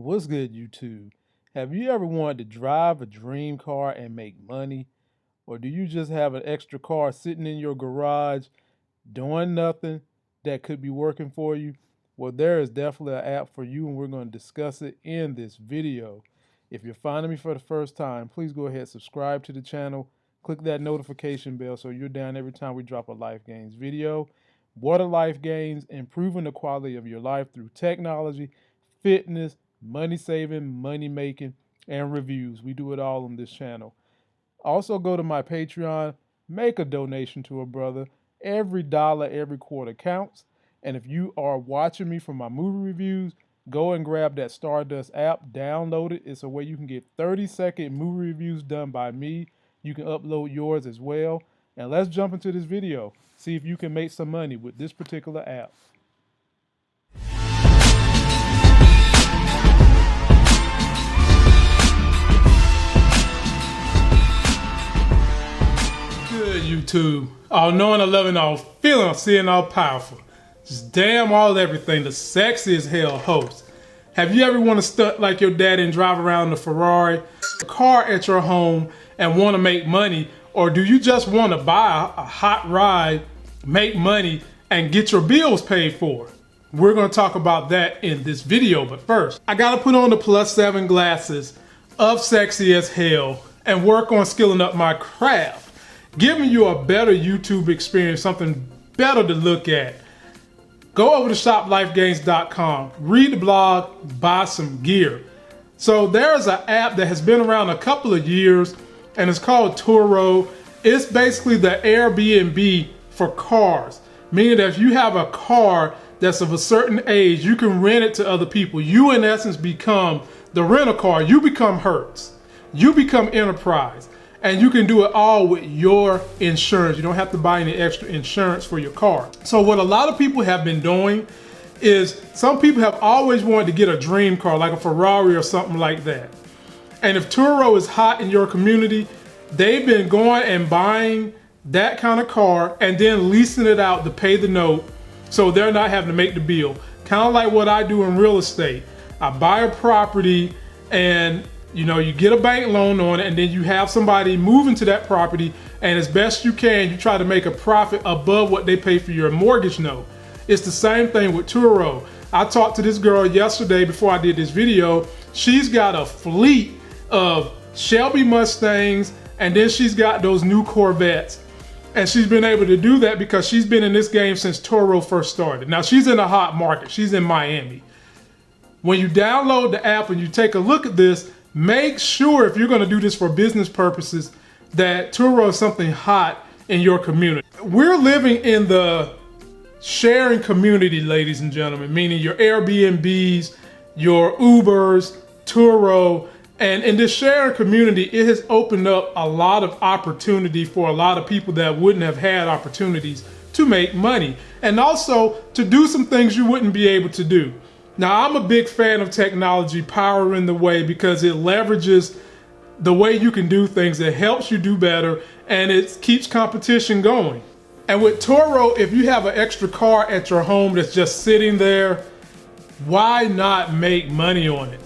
What's good, YouTube? Have you ever wanted to drive a dream car and make money? Or do you just have an extra car sitting in your garage doing nothing that could be working for you? Well, there is definitely an app for you, and we're going to discuss it in this video. If you're finding me for the first time, please go ahead and subscribe to the channel. Click that notification bell so you're down every time we drop a Life Gains video. What are life gains? Improving the quality of your life through technology, fitness, money saving, money making, and reviews. We do it all on this channel. Also, go to my Patreon, make a donation to a brother. Every dollar, every quarter counts. And if you are watching me for my movie reviews, go and grab that Stardust app, download it. It's a way you can get 30-second movie reviews done by me. You can upload yours as well. And let's jump into this video. See if you can make some money with this particular app. Good, YouTube. All knowing, all loving, all feeling, all seeing, all powerful. Just damn all everything. The sexy as hell host. Have you ever want to stunt like your dad and drive around the Ferrari, a car at your home, and want to make money? Or do you just want to buy a hot ride, make money, and get your bills paid for? We're going to talk about that in this video. But first, I got to put on the +7 glasses of sexy as hell and work on skilling up my craft, giving you a better YouTube experience, something better to look at. Go over to shoplifegains.com, read the blog, buy some gear. So there's an app that has been around a couple of years, and it's called Turo. It's basically the Air BNB for cars, meaning that if you have a car that's of a certain age, you can rent it to other people. You, in essence, become the rental car. You become Hertz. You become Enterprise. And you can do it all with your insurance. You don't have to buy any extra insurance for your car. So what a lot of people have been doing is, some people have always wanted to get a dream car, like a Ferrari or something like that. And if Turo is hot in your community, they've been going and buying that kind of car and then leasing it out to pay the note, so they're not having to make the bill. Kind of like what I do in real estate. I buy a property and you get a bank loan on it, and then you have somebody move into that property, and as best you can, you try to make a profit above what they pay for your mortgage note. It's the same thing with Turo. I talked to this girl yesterday before I did this video. She's got a fleet of Shelby Mustangs, and then she's got those new Corvettes. And she's been able to do that because she's been in this game since Turo first started. Now, she's in a hot market. She's in Miami. When you download the app and you take a look at this, make sure, if you're going to do this for business purposes, that Turo is something hot in your community. We're living in the sharing community, ladies and gentlemen, meaning your Airbnbs, your Ubers, Turo. And in this sharing community, it has opened up a lot of opportunity for a lot of people that wouldn't have had opportunities to make money, and also to do some things you wouldn't be able to do. Now, I'm a big fan of technology powering the way because it leverages the way you can do things. It helps you do better, and it keeps competition going. And with Turo, if you have an extra car at your home that's just sitting there, why not make money on it?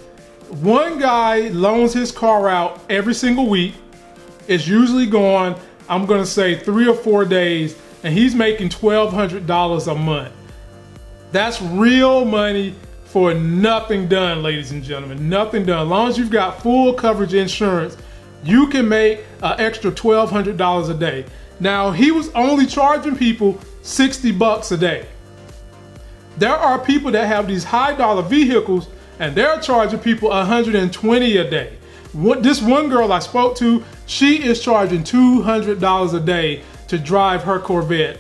One guy loans his car out every single week. It's usually gone, I'm gonna say 3 or 4 days, and he's making $1,200 a month. That's real money for nothing done, ladies and gentlemen, nothing done. As long as you've got full coverage insurance, you can make an extra $1,200 a day. Now, he was only charging people $60 a day. There are people that have these high dollar vehicles and they're charging people $120 a day. This one girl I spoke to, she is charging $200 a day to drive her Corvette.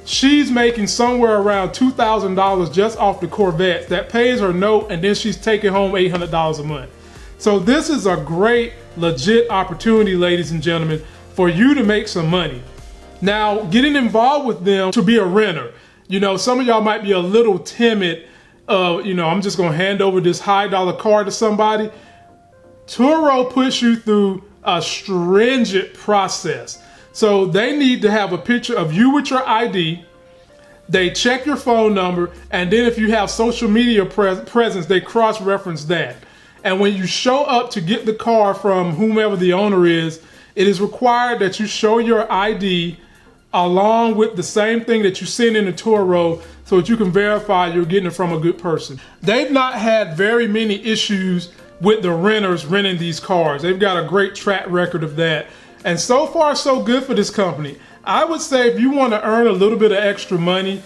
She's making somewhere around $2,000 just off the Corvette. That pays her note, and then she's taking home $800 a month. So this is a great, legit opportunity, ladies and gentlemen, for you to make some money. Now, getting involved with them to be a renter. Some of y'all might be a little timid. I'm just gonna hand over this high dollar car to somebody. Turo puts you through a stringent process. So they need to have a picture of you with your ID. They check your phone number, and then if you have social media presence, they cross-reference that. And when you show up to get the car from whomever the owner is, it is required that you show your ID along with the same thing that you send in to Turo so that you can verify you're getting it from a good person. They've not had very many issues with the renters renting these cars. They've got a great track record of that. And so far, so good for this company. I would say if you want to earn a little bit of extra money,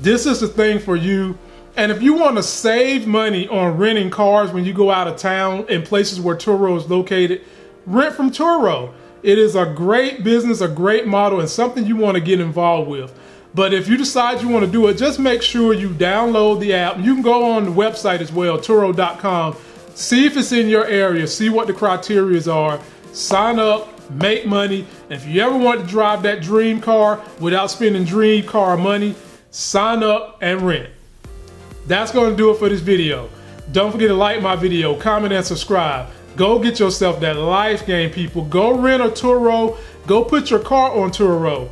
this is the thing for you. And if you want to save money on renting cars when you go out of town in places where Turo is located, rent from Turo. It is a great business, a great model, and something you want to get involved with. But if you decide you want to do it, just make sure you download the app. You can go on the website as well, Turo.com. See if it's in your area, see what the criteria are, sign up, make money. And if you ever want to drive that dream car without spending dream car money, sign up and rent. That's going to do it for this video. Don't forget to like my video, comment, and subscribe. Go get yourself that life game, people. Go rent a Turo. Go put your car on Turo.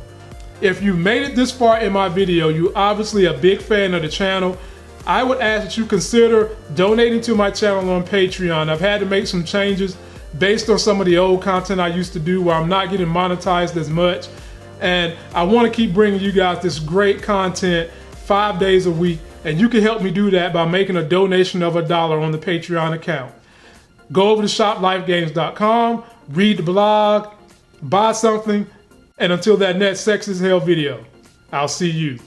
If you made it this far in my video, you obviously a big fan of the channel. I would ask that you consider donating to my channel on Patreon. I've had to make some changes based on some of the old content I used to do where I'm not getting monetized as much. And I want to keep bringing you guys this great content 5 days a week. And you can help me do that by making a donation of $1 on the Patreon account. Go over to shoplifegames.com, read the blog, buy something, and until that next Sex is Hell video, I'll see you.